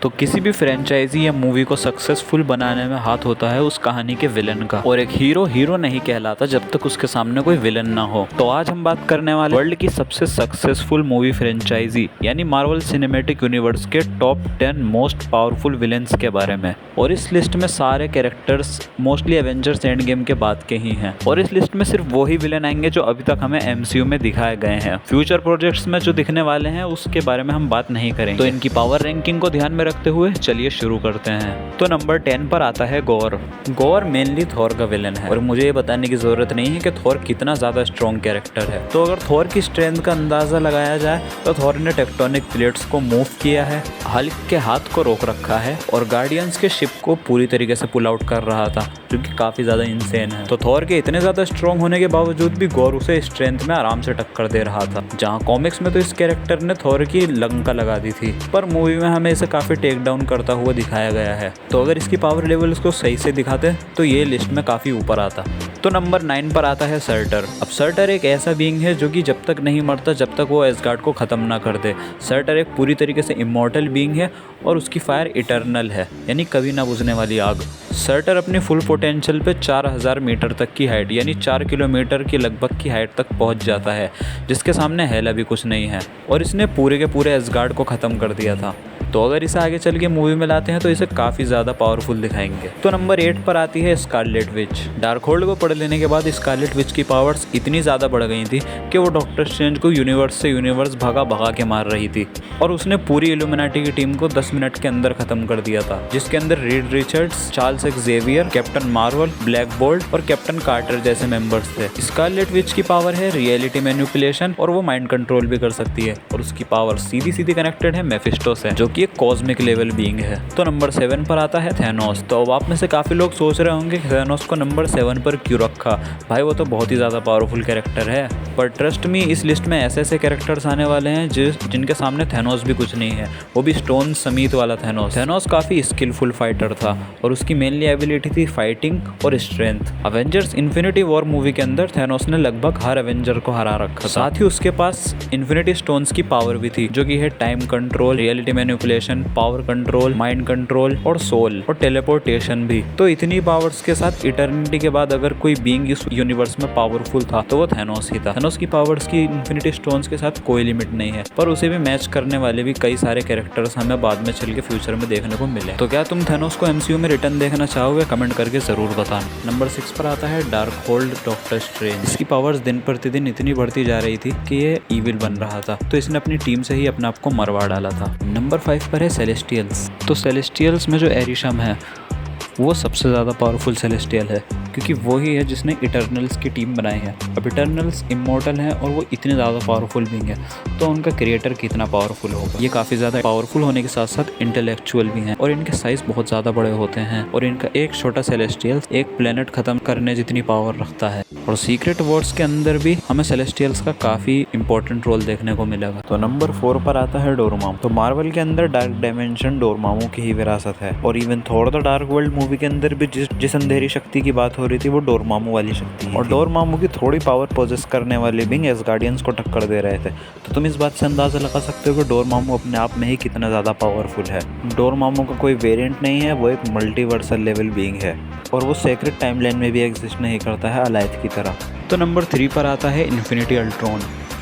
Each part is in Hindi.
तो किसी भी फ्रेंचाइजी या मूवी को सक्सेसफुल बनाने में हाथ होता है उस कहानी के विलन का, और एक हीरो हीरो नहीं कहलाता जब तक उसके सामने कोई विलन ना हो। तो आज हम बात करने वाले वर्ल्ड की सबसे सक्सेसफुल मूवी फ्रेंचाइजी यानी मार्वल सिनेमैटिक यूनिवर्स के टॉप 10 मोस्ट पावरफुल विलेंस के बारे में। और इस लिस्ट में सारे characters mostly Avengers end game के बाद के ही हैं, और इस लिस्ट में सिर्फ वही विलेन आएंगे जो अभी तक हमें MCU में दिखाए गए हैं। फ्यूचर प्रोजेक्ट्स में जो दिखने वाले हैं उसके बारे में हम बात नहीं करेंगे। तो इनकी पावर रैंकिंग को ध्यान में रखते हुए चलिए शुरू करते हैं। तो नंबर 10 पर आता है गोर। गोर मेनली थॉर का विलेन है, और मुझे ये बताने की जरूरत नहीं है कि थॉर कितना ज्यादा स्ट्रॉन्ग कैरेक्टर है। तो अगर थॉर की स्ट्रेंथ का अंदाजा लगाया जाए तो थॉर ने टेक्टोनिक प्लेट्स को मूव किया है, हल्क के हाथ को रोक रखा है, और गार्डियंस के शिप को पूरी तरीके से पुल आउट कर रहा था, जो कि काफी ज्यादा इंसेन है। तो थॉर के इतने ज्यादा स्ट्रॉन्ग होने के बावजूद भी गोर उसे स्ट्रेंथ में आराम से टक्कर दे रहा था। जहाँ कॉमिक्स में तो इस कैरेक्टर ने थॉर की लंका लगा दी थी, पर मूवी में हमें इसे काफी टेक डाउन करता हुआ दिखाया गया है। तो अगर इसकी पावर लेवल इसको सही से दिखाते तो ये लिस्ट में काफी ऊपर आता। तो नंबर 9 पर आता है सर्टर। अब सर्टर एक ऐसा बीइंग है जो कि जब तक नहीं मरता जब तक वो एसगार्ड को खत्म ना कर दे। सर्टर एक पूरी तरीके से इमॉर्टल बीइंग है, और उसकी फायर इटर्नल है, यानी कभी ना बुझने वाली आग। सर्टर अपनी फुल पोटेंशियल पे 4000 मीटर तक की हाइट यानी 4 किलोमीटर की लगभग की हाइट तक पहुंच जाता है, जिसके सामने हेला भी कुछ नहीं है, और इसने पूरे के पूरे एसगार्ड को ख़त्म कर दिया था। तो अगर इसे आगे चल के मूवी में लाते हैं तो इसे काफ़ी ज़्यादा पावरफुल दिखाएंगे। तो नंबर 8 पर आती है स्कारलेट विच। डार्कहोल्ड को पढ़ लेने के बाद स्कारलेट विच की पावर्स इतनी ज़्यादा बढ़ गई थी कि वो डॉक्टर स्ट्रेंज को यूनिवर्स से यूनिवर्स भगा के मार रही थी, और उसने पूरी इल्यूमिनाटी की टीम को 10 मिनट के अंदर ख़त्म कर दिया था, जिसके अंदर Reed Richards, Charles Xavier, captain Marvel, black bolt और कैप्टन कार्टर जैसे मेंबर्स थे। स्कारलेट विच की पावर है रियलिटी मैनिपुलेशन, और वो माइंड कंट्रोल भी कर सकती है, और उसकी पावर सीधी कनेक्टेड है मेफिस्टो से, जो कि एक कॉस्मिक लेवल बीइंग है। तो नंबर 7 पर आता है थैनोस। तो अब आप में से काफी लोग सोच रहे होंगे कि थैनोस को नंबर 7 पर क्यों रखा, भाई वो तो बहुत ही ज्यादा पावरफुल कैरेक्टर है। पर ट्रस्ट मी, इस लिस्ट में ऐसे कैरेक्टर्स आने वाले हैं जिनके सामने थैनोस भी कुछ नहीं है, वो भी स्टोन समीत वाला थैनोस। थैनोस काफी स्किलफुल फाइटर था, और उसकी मेनली एबिलिटी थी फाइटिंग और strength. Avengers infinity war movie के अंदर थैनोस ने लगभग हर एवेंजर को हरा रखा। साथ ही उसके पास इन्फिनिटी स्टोन्स की पावर भी थी, जो कि है time control, reality manipulation, power control, mind control और सोल और टेलीपोर्टेशन भी। तो इतनी पावर्स के साथ इटर्निटी के बाद अगर कोई बीइंग इस यूनिवर्स में पावरफुल था तो वो थैनोस ही था। थैनोस की पावर्स की इन्फिनिटी स्टोन्स के साथ कोई लिमिट नहीं है, पर उसे भी मैच करने वाले भी कई सारे कैरेक्टर्स हमें बाद में चल के फ्यूचर में देखने को मिले। तो क्या तुम थैनोस को MCU में रिटर्न देखना चाहोगे? कमेंट करके जरूर बताना। नंबर 6 पर आता है डार्कहोल्ड डॉक्टर स्ट्रेंज। इसकी पावर्स दिन प्रतिदिन इतनी बढ़ती जा रही थी कि ये ईविल बन रहा था, तो इसने अपनी टीम से ही अपने आप को मरवा डाला था। नंबर 5 पर है सेलेस्टियल्स। तो सेलेस्टियल्स में जो एरिशम है वो सबसे ज़्यादा पावरफुल सेलेस्टियल है, क्योंकि वही है जिसने इटर्नल्स की टीम बनाई है। अब इटर्नल्स इमॉर्टल हैं और वो इतने ज़्यादा पावरफुल बीइंग है, तो उनका क्रिएटर कितना पावरफुल होगा। ये काफ़ी ज़्यादा पावरफुल होने के साथ साथ इंटेलेक्चुअल भी हैं, और इनके साइज़ बहुत ज़्यादा बड़े होते हैं, और इनका एक छोटा सेलेस्टियल एक प्लेनेट ख़त्म करने जितनी पावर रखता है। और सीक्रेट वॉर्स के अंदर भी हमें सेलेस्टियल्स का काफ़ी इंपॉर्टेंट रोल देखने को मिलेगा। तो नंबर 4 पर आता है डोरमामू। तो मार्वल के अंदर डार्क डायमेंशन डोरमामू की ही विरासत है, और even Thor the dark world movie के अंदर भी जिस अंधेरी शक्ति की बात हो रही थी वो डोरमामू वाली शक्ति है। और डोरमामू की थोड़ी पावर पोजेस करने वाले बीइंग एसगार्डियंस को टक्कर दे रहे थे। तो तुम इस बात से अंदाजा लगा सकते हो कि डोरमामू अपने आप में ही कितना ज़्यादा पावरफुल है। डोरमामू का कोई वेरिएंट नहीं है, वो एक मल्टीवर्सल लेवल बीइंग है, और वो सेक्रेट टाइमलाइन में भी एग्जिस्ट नहीं करता है अलाइथ की तरह। तो नंबर 3 पर आता है इन्फिनिटी अल्ट्रॉन।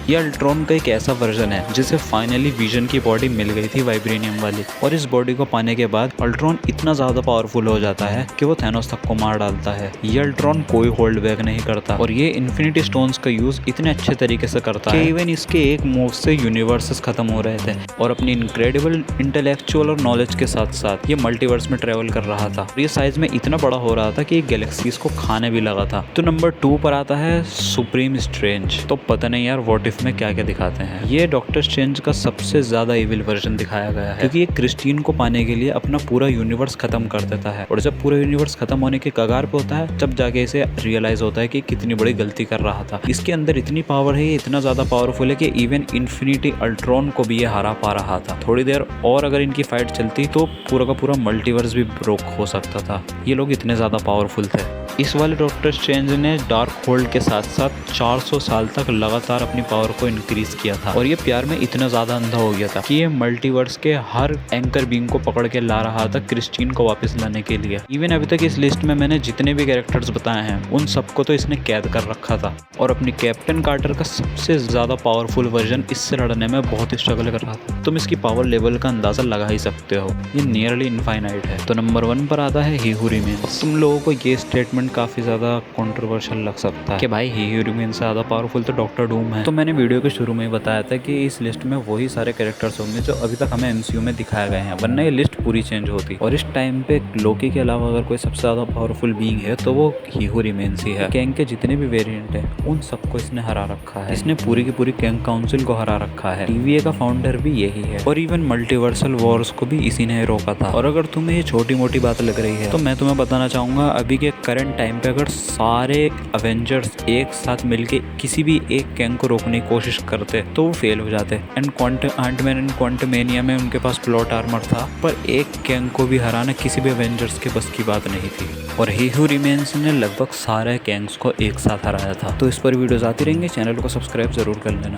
ये अल्ट्रॉन का एक ऐसा वर्जन है जिसे फाइनली विजन की बॉडी मिल गई थी वाइब्रेनियम वाली, और इस बॉडी को पाने के बाद अल्ट्रॉन इतना ज़्यादा पावरफुल हो जाता है कि वो थैनोस तक को मार डालता है। ये अल्ट्रॉन कोई होल्ड बैक नहीं करता, और ये इन्फिनिटी स्टोन्स का यूज़ इतने अच्छे तरीके से करता है कि इवन इसके एक मूव से यूनिवर्सेस खत्म हो रहे थे, और अपनी इनक्रेडिबल इंटेलेक्चुअल और नॉलेज के साथ साथ ये मल्टीवर्स में ट्रेवल कर रहा था। ये साइज में इतना बड़ा हो रहा था कि गैलेक्सीज को खाने भी लगा था। तो नंबर 2 पर आता है सुप्रीम स्ट्रेंज। तो पता नहीं यार व्हाट इफ में क्या क्या दिखाते हैं। ये डॉक्टर स्ट्रेंज का सबसे ज्यादा इविल वर्जन दिखाया गया है, क्योंकि ये क्रिस्टीन को पाने के लिए अपना पूरा यूनिवर्स खत्म कर देता है, और जब पूरा यूनिवर्स खत्म होने के कगार पे होता है तब जाके इसे रियलाइज होता है कि कितनी बड़ी गलती कर रहा था। इसके अंदर इतनी पावर है, ये इतना ज्यादा पावरफुल है कि इवन इन्फिनिटी अल्ट्रॉन को भी ये हरा पा रहा था। थोड़ी देर और अगर इनकी फाइट चलती तो पूरा का पूरा मल्टीवर्स भी ब्रोक हो सकता था। ये लोग इतने ज्यादा पावरफुल थे। इस वाले डॉक्टर स्ट्रेंज ने डार्क होल्ड के साथ साथ 400 साल तक लगातार अपनी पावर पावर को इंक्रीज किया था और ये प्यार में इतना ज्यादा अंधा हो गया था कि ये मल्टीवर्स के हर एंकर बीइंग को पकड़ के ला रहा था क्रिस्टीन को वापस लाने के लिए। इवन अभी तक इस लिस्ट में मैंने जितने भी कैरेक्टर्स बताए हैं उन सबको तो इसने कैद कर रखा था और अपनी कैप्टन कार्टर का सबसे ज्यादा पावरफुल वर्जन इससे लड़ने में बहुत ही स्ट्रगल कर रहा था। तुम इसकी पावर लेवल का अंदाजा लगा ही सकते हो, ये नियरली इनफाइनाइट है। तो नंबर 1 पर आता है ही हू रिमेन्स। तुम लोगों को ये स्टेटमेंट काफी ज्यादा कंट्रोवर्शियल लग सकता है कि भाई ही हू रिमेन्स से ज्यादा पावरफुल तो डॉक्टर डूम है। तो मैंने वीडियो के शुरू में ही बताया था कि इस लिस्ट में वही सारे कैरेक्टर्स होंगे जो अभी तक हमें एमसीयू में दिखाए गए हैं, वरना ये लिस्ट पूरी चेंज होती। और इस टाइम पे लोकी के अलावा अगर कोई सबसे ज्यादा पावरफुल बीइंग है तो वो ही हू रिमेन्स ही है। कैंग के जितने भी वेरिएंट हैं उन सबको इसने हरा रखा है। इसने पूरी की पूरी कैंग काउंसिल को हरा रखा है। टीवीए का फाउंडर भी यही है और इवन मल्टीवर्सल वॉर्स को भी इसी ने रोका था। और अगर तुम्हें ये छोटी मोटी बात लग रही है तो मैं तुम्हें बताना चाहूंगा अभी के करंट टाइम पे अगर सारे अवेंजर्स एक साथ मिलके किसी भी एक कैंग को रोकने की कोशिश करते तो वो फेल हो जाते। एंड आंटमैन एंड क्वांटमेनिया में उनके पास प्लॉट आर्मर था पर एक कैंग को भी हराना किसी भी अवेंजर्स के बस की बात नहीं थी। और ही हू रिमेन्स ने लगभग सारे कैंग्स को एक साथ हराया था। तो इस पर वीडियोस आती रहेंगी, चैनल को सब्सक्राइब जरूर कर लेना।